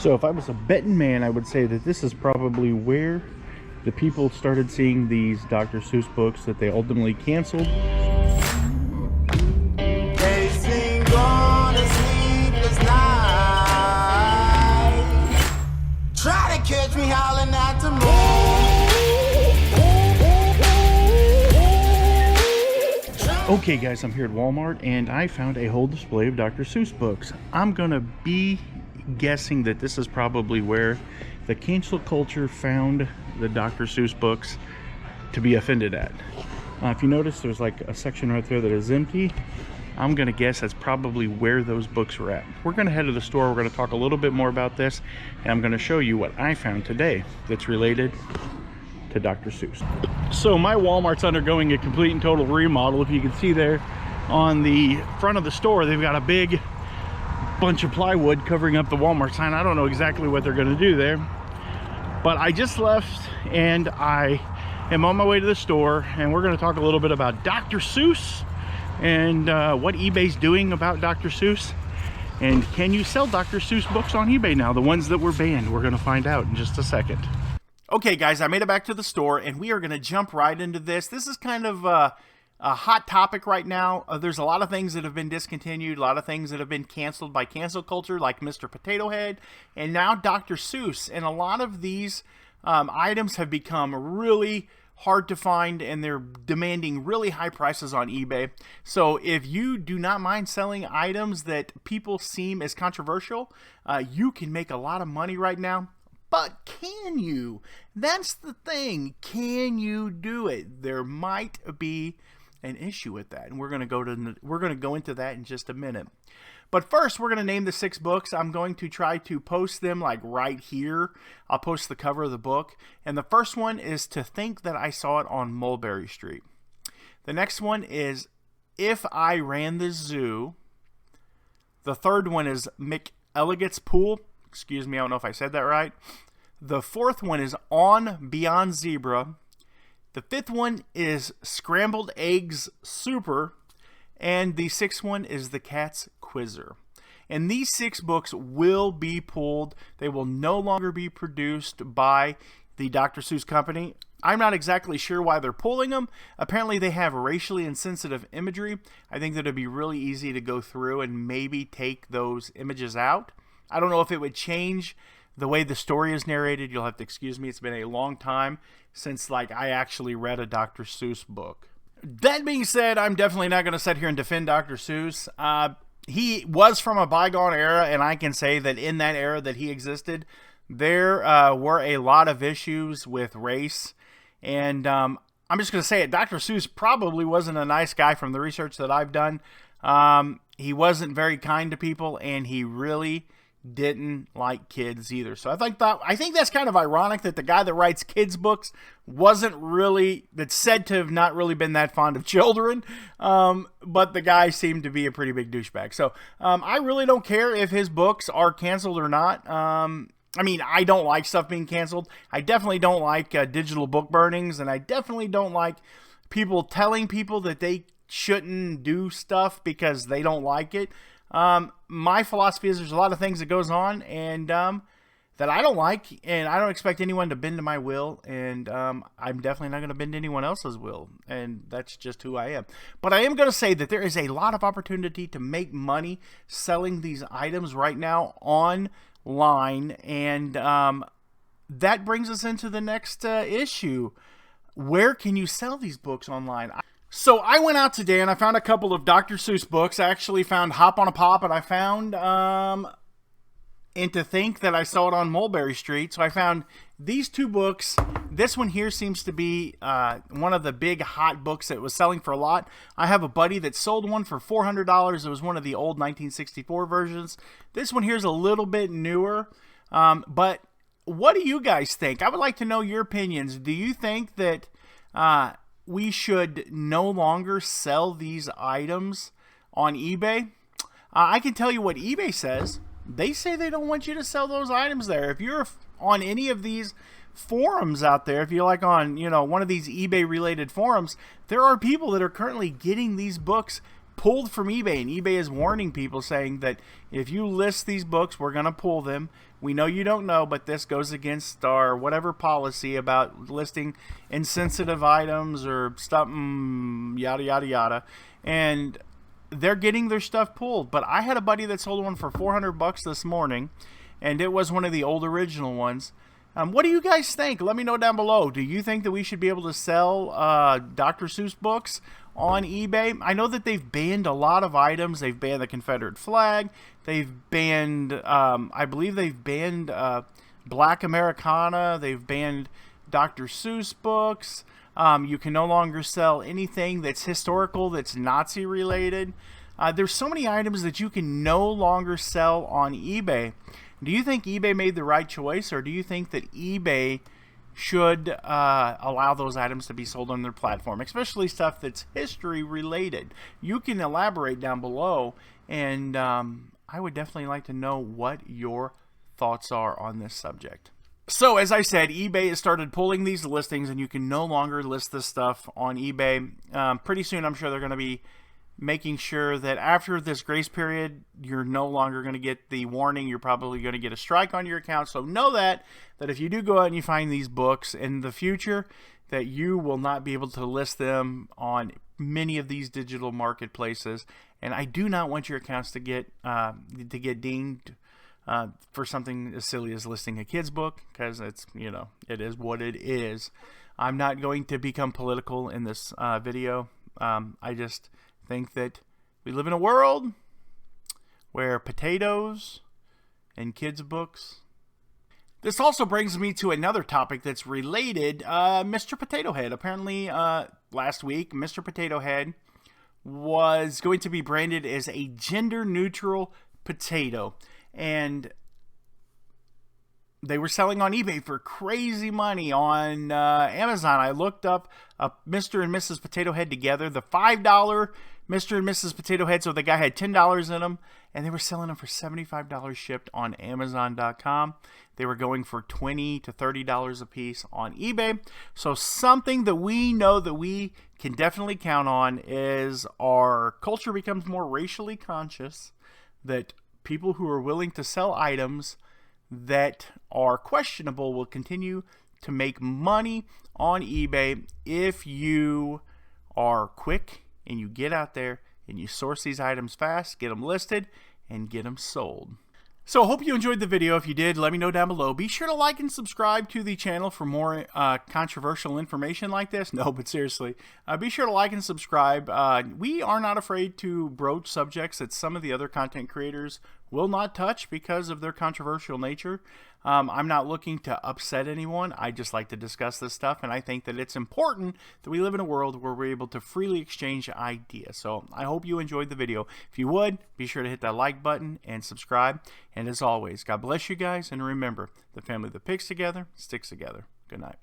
So if I was a betting man, I would say that this is probably where the people started seeing these Dr. Seuss books that they ultimately canceled. Try to catch me howling at the moon. Okay guys, I'm here at Walmart and I found a whole display of Dr. Seuss books. I'm gonna be guessing that this is probably where the cancel culture found the Dr. Seuss books to be offended at. If you notice, there's like a section right there that is empty. I'm gonna guess that's probably where those books were at. We're gonna head to the store, we're gonna talk a little bit more about this, and I'm gonna show you what I found today that's related to Dr. Seuss. So my Walmart's undergoing a complete and total remodel. If you can see there on the front of the store, they've got a big bunch of plywood covering up the Walmart sign. I don't know exactly what they're gonna do there, but I just left and I am on my way to the store, and we're gonna talk a little bit about Dr. Seuss and what eBay's doing about Dr. Seuss, and can you sell Dr. Seuss books on eBay now, the ones that were banned? We're gonna find out in just a second. Okay guys, I made it back to the store and we are gonna jump right into this. This is kind of a hot topic right now. There's a lot of things that have been discontinued, a lot of things that have been canceled by cancel culture, like Mr. Potato Head, and now Dr. Seuss, and a lot of these items have become really hard to find, and they're demanding really high prices on eBay. So if you do not mind selling items that people seem as controversial, you can make a lot of money right now. But can you? That's the thing. Can you do it? There might be an issue with that, and we're going to go into that in just a minute. But first, we're going to name the 6 books. I'm going to try to post them like right here. I'll post the cover of the book. And the first one is To Think That I Saw It on Mulberry Street. The next one is If I Ran the Zoo. The third one is McElligot's Pool. Excuse me, I don't know if I said that right. The fourth one is On Beyond Zebra. The fifth one is Scrambled Eggs Super. And the 6th one is The Cat's Quizzer. And these 6 books will be pulled. They will no longer be produced by the Dr. Seuss company. I'm not exactly sure why they're pulling them. Apparently they have racially insensitive imagery. I think that it'd be really easy to go through and maybe take those images out. I don't know if it would change the way the story is narrated. You'll have to excuse me. It's been a long time since I actually read a Dr. Seuss book. That being said, I'm definitely not going to sit here and defend Dr. Seuss. He was from a bygone era, and I can say that in that era that he existed, there were a lot of issues with race. And I'm just going to say it, Dr. Seuss probably wasn't a nice guy from the research that I've done. He wasn't very kind to people, and he really didn't like kids either. So I think that's kind of ironic that the guy that writes kids books that's said to have not really been that fond of children, but the guy seemed to be a pretty big douchebag. So I really don't care if his books are canceled or not. I mean, I don't like stuff being canceled. I definitely don't like digital book burnings, and I definitely don't like people telling people that they shouldn't do stuff because they don't like it. My philosophy is there's a lot of things that goes on and that I don't like, and I don't expect anyone to bend to my will, and I'm definitely not going to bend to anyone else's will, and that's just who I am. But I am going to say that there is a lot of opportunity to make money selling these items right now online, and that brings us into the next issue. Where can you sell these books online? So I went out today and I found a couple of Dr. Seuss books. I actually found Hop on a Pop, and I found And To Think That I Saw It on Mulberry Street. So I found these 2 books. This one here seems to be one of the big hot books that was selling for a lot. I have a buddy that sold one for $400. It was one of the old 1964 versions. This one here is a little bit newer. But what do you guys think? I would like to know your opinions. Do you think that we should no longer sell these items on eBay? I can tell you what eBay says. They say they don't want you to sell those items there. If you're on any of these forums out there, if you're like on, one of these eBay related forums, there are people that are currently getting these books pulled from eBay, and eBay is warning people, saying that if you list these books, we're going to pull them. we know you don't know, but this goes against our whatever policy about listing insensitive items or something, yada, yada, yada. And they're getting their stuff pulled. But I had a buddy that sold one for $400 this morning, and it was one of the old original ones. What do you guys think? Let me know down below. Do you think that we should be able to sell Dr. Seuss books on eBay? I know that they've banned a lot of items. They've banned the Confederate flag. They've banned, I believe they've banned Black Americana. They've banned Dr. Seuss books. You can no longer sell anything that's historical, that's Nazi related. There's so many items that you can no longer sell on eBay. Do you think eBay made the right choice, or do you think that eBay should allow those items to be sold on their platform, especially stuff that's history related? You can elaborate down below, and I would definitely like to know what your thoughts are on this subject. So, as I said, eBay has started pulling these listings, and you can no longer list this stuff on eBay. Pretty soon, I'm sure they're going to be making sure that after this grace period, you're no longer going to get the warning. You're probably going to get a strike on your account. So know that if you do go out and you find these books in the future, that you will not be able to list them on many of these digital marketplaces. And I do not want your accounts to get dinged for something as silly as listing a kid's book, because it's, you know, it is what it is. I'm not going to become political in this video. I just think that we live in a world where potatoes and kids' books. This also brings me to another topic that's related. Mr. Potato Head. Apparently, last week, Mr. Potato Head was going to be branded as a gender-neutral potato. And they were selling on eBay for crazy money. On Amazon, I looked up Mr. and Mrs. Potato Head together, the $5 Mr. and Mrs. Potato Head, so the guy had $10 in them, and they were selling them for $75 shipped on Amazon.com. They were going for $20 to $30 a piece on eBay. So something that we know that we can definitely count on is our culture becomes more racially conscious, that people who are willing to sell items that are questionable will continue to make money on eBay if you are quick and you get out there and you source these items fast, get them listed, and get them sold. So I hope you enjoyed the video. If you did, let me know down below. Be sure to like and subscribe to the channel for more controversial information like this. No, but seriously, be sure to like and subscribe. We are not afraid to broach subjects that some of the other content creators will not touch because of their controversial nature. I'm not looking to upset anyone. I just like to discuss this stuff, and I think that it's important that we live in a world where we're able to freely exchange ideas. So I hope you enjoyed the video. If you would, be sure to hit that like button and subscribe. And as always, God bless you guys, and remember, the family that picks together sticks together. Good night.